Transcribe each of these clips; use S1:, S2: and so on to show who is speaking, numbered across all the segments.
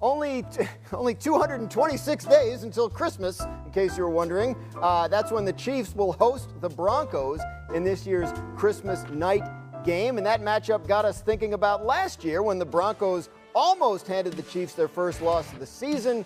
S1: only 226 days until Christmas, in case you were wondering. That's when the Chiefs will host the Broncos in this year's Christmas night game. And that matchup got us thinking about last year when the Broncos almost handed the Chiefs their first loss of the season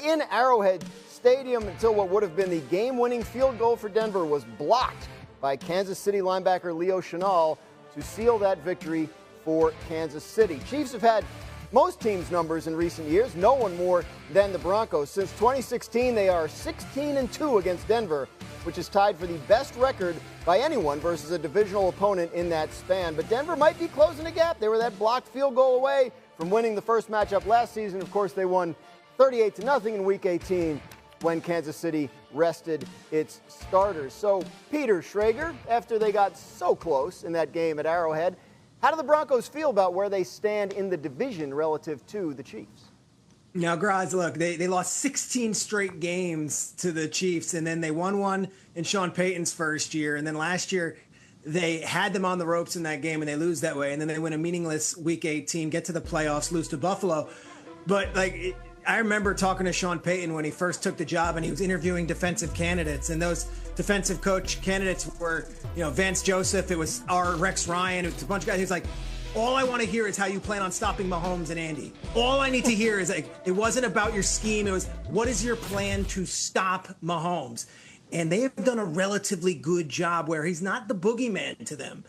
S1: in Arrowhead Stadium until what would have been the game-winning field goal for Denver was blocked by Kansas City linebacker Leo Chenal to seal that victory for Kansas City. Chiefs have had most teams' numbers in recent years, no one more than the Broncos. Since 2016, they are 16-2 against Denver, which is tied for the best record by anyone versus a divisional opponent in that span. But Denver might be closing the gap. They were that blocked field goal away from winning the first matchup last season. Of course, they won 38-0 in Week 18 when Kansas City rested its starters. So, Peter Schrager, after they got so close in that game at Arrowhead, how do the Broncos feel about where they stand in the division relative to the Chiefs?
S2: Now, Graz, look, they lost 16 straight games to the Chiefs, and then they won one in Sean Payton's first year. And then last year, they had them on the ropes in that game, and they lose that way. And then they win a meaningless Week 18, get to the playoffs, lose to Buffalo. But, I remember talking to Sean Payton when he first took the job, and he was interviewing defensive candidates, and those defensive coach candidates were, Vance Joseph, it was Rex Ryan, it was a bunch of guys. He was like, all I want to hear is how you plan on stopping Mahomes and Andy. All I need to hear is it wasn't about your scheme. It was, what is your plan to stop Mahomes? And they have done a relatively good job where he's not the boogeyman to them.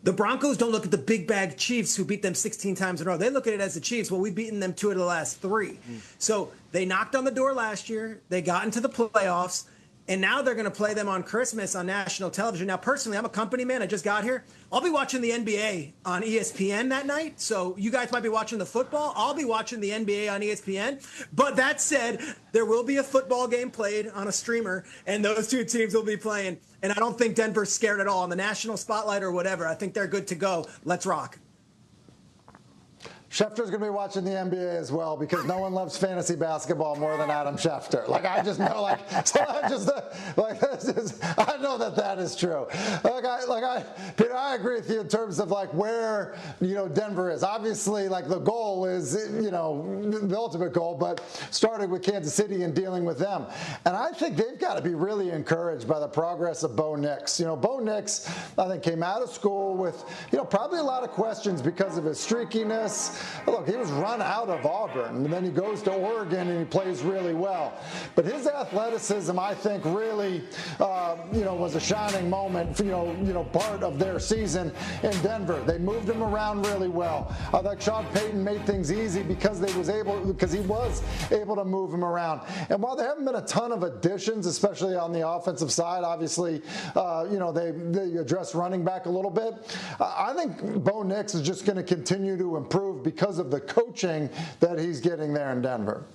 S2: The Broncos don't look at the big bag Chiefs who beat them 16 times in a row. They look at it as the Chiefs. Well, we've beaten them 2 of the last 3. So they knocked on the door last year. They got into the playoffs. And now they're going to play them on Christmas on national television. Now, personally, I'm a company man. I just got here. I'll be watching the NBA on ESPN that night. So you guys might be watching the football. I'll be watching the NBA on ESPN. But that said, there will be a football game played on a streamer, and those two teams will be playing. And I don't think Denver's scared at all on the national spotlight or whatever. I think they're good to go. Let's rock.
S3: Schefter's going to be watching the NBA as well because no one loves fantasy basketball more than Adam Schefter. I just know, I know that is true. Peter, I agree with you in terms of where, Denver is. Obviously, the goal is, the ultimate goal, but started with Kansas City and dealing with them. And I think they've got to be really encouraged by the progress of Bo Nix. Bo Nix, I think, came out of school with, probably a lot of questions because of his streakiness. Look, he was run out of Auburn, and then he goes to Oregon and he plays really well. But his athleticism, I think, really, was a shining moment, part of their season in Denver. They moved him around really well. I thought Sean Payton made things easy because he was able to move him around. And while there haven't been a ton of additions, especially on the offensive side, obviously, they addressed running back a little bit. I think Bo Nix is just going to continue to improve because of the coaching that he's getting there in Denver.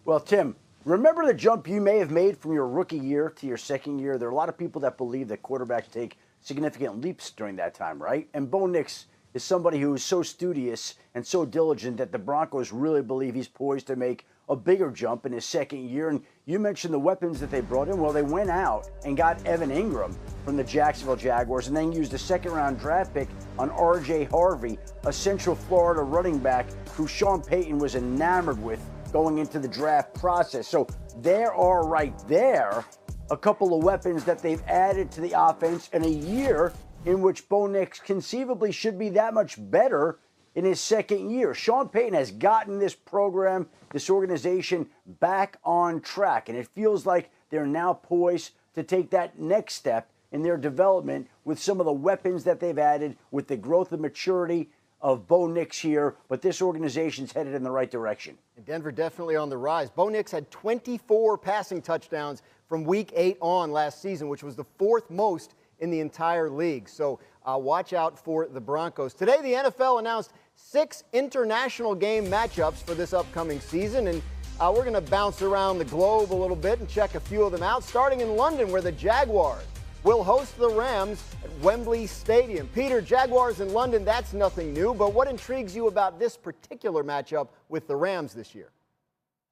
S4: Well, Tim, remember the jump you may have made from your rookie year to your second year? There are a lot of people that believe that quarterbacks take significant leaps during that time, right? And Bo Nix is somebody who is so studious and so diligent that the Broncos really believe he's poised to make a bigger jump in his second year. And you mentioned the weapons that they brought in. Well, they went out and got Evan Ingram from the Jacksonville Jaguars and then used a second-round draft pick on R.J. Harvey, a Central Florida running back who Sean Payton was enamored with going into the draft process. So there are right there a couple of weapons that they've added to the offense in a year in which Bo Nix conceivably should be that much better in his second year. Sean Payton has gotten this program, this organization, back on track, and it feels like they're now poised to take that next step in their development with some of the weapons that they've added, with the growth and maturity of Bo Nix here, but this organization's headed in the right direction.
S1: And Denver definitely on the rise. Bo Nix had 24 passing touchdowns from Week 8 on last season, which was the 4th most in the entire league. So watch out for the Broncos. Today, the NFL announced 6 international game matchups for this upcoming season, and we're going to bounce around the globe a little bit and check a few of them out, starting in London, where the Jaguars will host the Rams at Wembley Stadium. Peter, Jaguars in London, that's nothing new, but what intrigues you about this particular matchup with the Rams this year?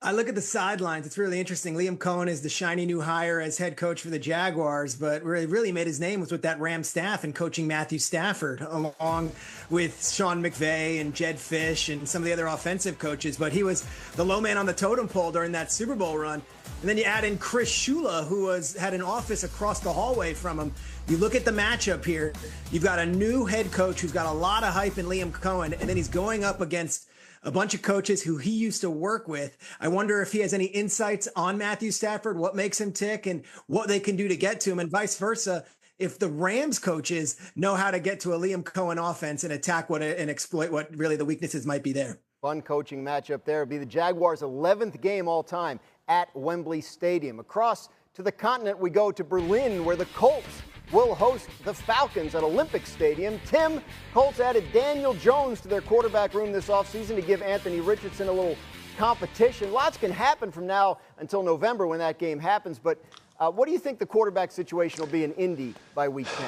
S2: I look at the sidelines. It's really interesting. Liam Cohen is the shiny new hire as head coach for the Jaguars, but where he really made his name was with that Rams staff and coaching Matthew Stafford, along with Sean McVay and Jed Fish and some of the other offensive coaches. But he was the low man on the totem pole during that Super Bowl run. And then you add in Chris Shula, who had an office across the hallway from him. You look at the matchup here. You've got a new head coach who's got a lot of hype in Liam Cohen, and then he's going up against a bunch of coaches who he used to work with. I wonder if he has any insights on Matthew Stafford, what makes him tick, and what they can do to get to him, and vice versa. If the Rams coaches know how to get to a Liam Cohen offense and attack and exploit what really the weaknesses might be there.
S1: Fun coaching matchup there. It'll be the Jaguars' 11th game all time at Wembley Stadium. Across to the continent, we go to Berlin, where the Colts will host the Falcons at Olympic Stadium. Tim, Colts added Daniel Jones to their quarterback room this offseason to give Anthony Richardson a little competition. Lots can happen from now until November when that game happens, but what do you think the quarterback situation will be in Indy by week 10?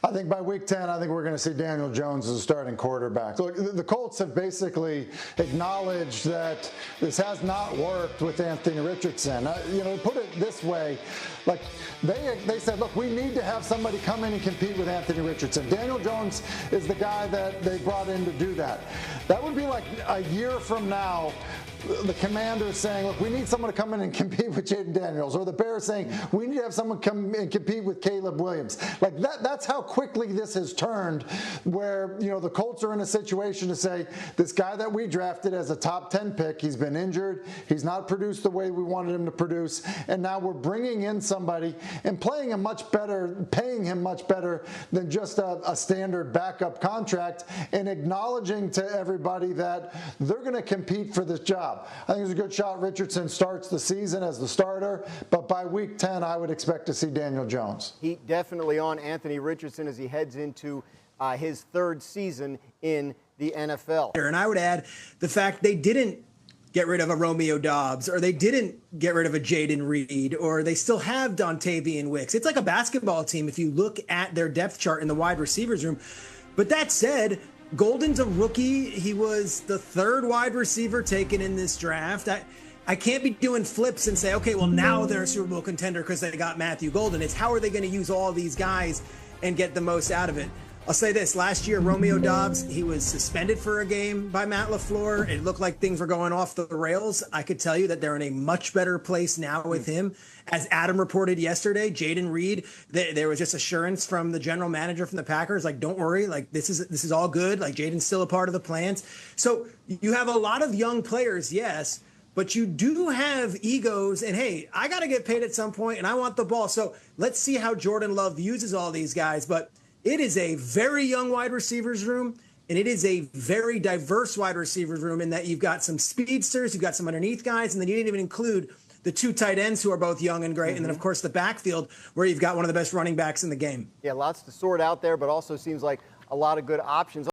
S3: I think by week 10, I think we're going to see Daniel Jones as a starting quarterback. So the Colts have basically acknowledged that this has not worked with Anthony Richardson. Put it this way, like they said, look, we need to have somebody come in and compete with Anthony Richardson. Daniel Jones is the guy that they brought in to do that. That would be like a year from now, the Commanders saying, look, we need someone to come in and compete with Jayden Daniels, or the Bears saying, we need to have someone come and compete with Caleb Williams. Like that's how quickly this has turned, where, the Colts are in a situation to say, this guy that we drafted as a top 10 pick, he's been injured, he's not produced the way we wanted him to produce, and now we're bringing in somebody and paying him much better than just a standard backup contract, and acknowledging to everybody that they're going to compete for this job. I think there's a good shot Richardson starts the season as the starter, but by week 10, I would expect to see Daniel Jones.
S1: Heat definitely on Anthony Richardson as he heads into his third season in the NFL.
S2: And I would add the fact they didn't get rid of a Romeo Doubs, or they didn't get rid of a Jayden Reed, or they still have Dontavian Wicks. It's like a basketball team if you look at their depth chart in the wide receivers room. But that said, Golden's a rookie. He was the third wide receiver taken in this draft. I can't be doing flips and say, okay, well, now they're a Super Bowl contender because they got Matthew Golden. It's how are they going to use all these guys and get the most out of it? I'll say this. Last year, Romeo Doubs, he was suspended for a game by Matt LaFleur. It looked like things were going off the rails. I could tell you that they're in a much better place now with him. As Adam reported yesterday, Jayden Reed, there was just assurance from the general manager from the Packers, like, don't worry, like this is all good. Like, Jayden's still a part of the plans. So you have a lot of young players, yes, but you do have egos, and hey, I got to get paid at some point, and I want the ball. So let's see how Jordan Love uses all these guys. But it is a very young wide receivers room, and it is a very diverse wide receivers room in that you've got some speedsters, you've got some underneath guys, and then you didn't even include the two tight ends who are both young and great, and then, of course, the backfield where you've got one of the best running backs in the game.
S1: Yeah, lots to sort out there, but also seems like a lot of good options.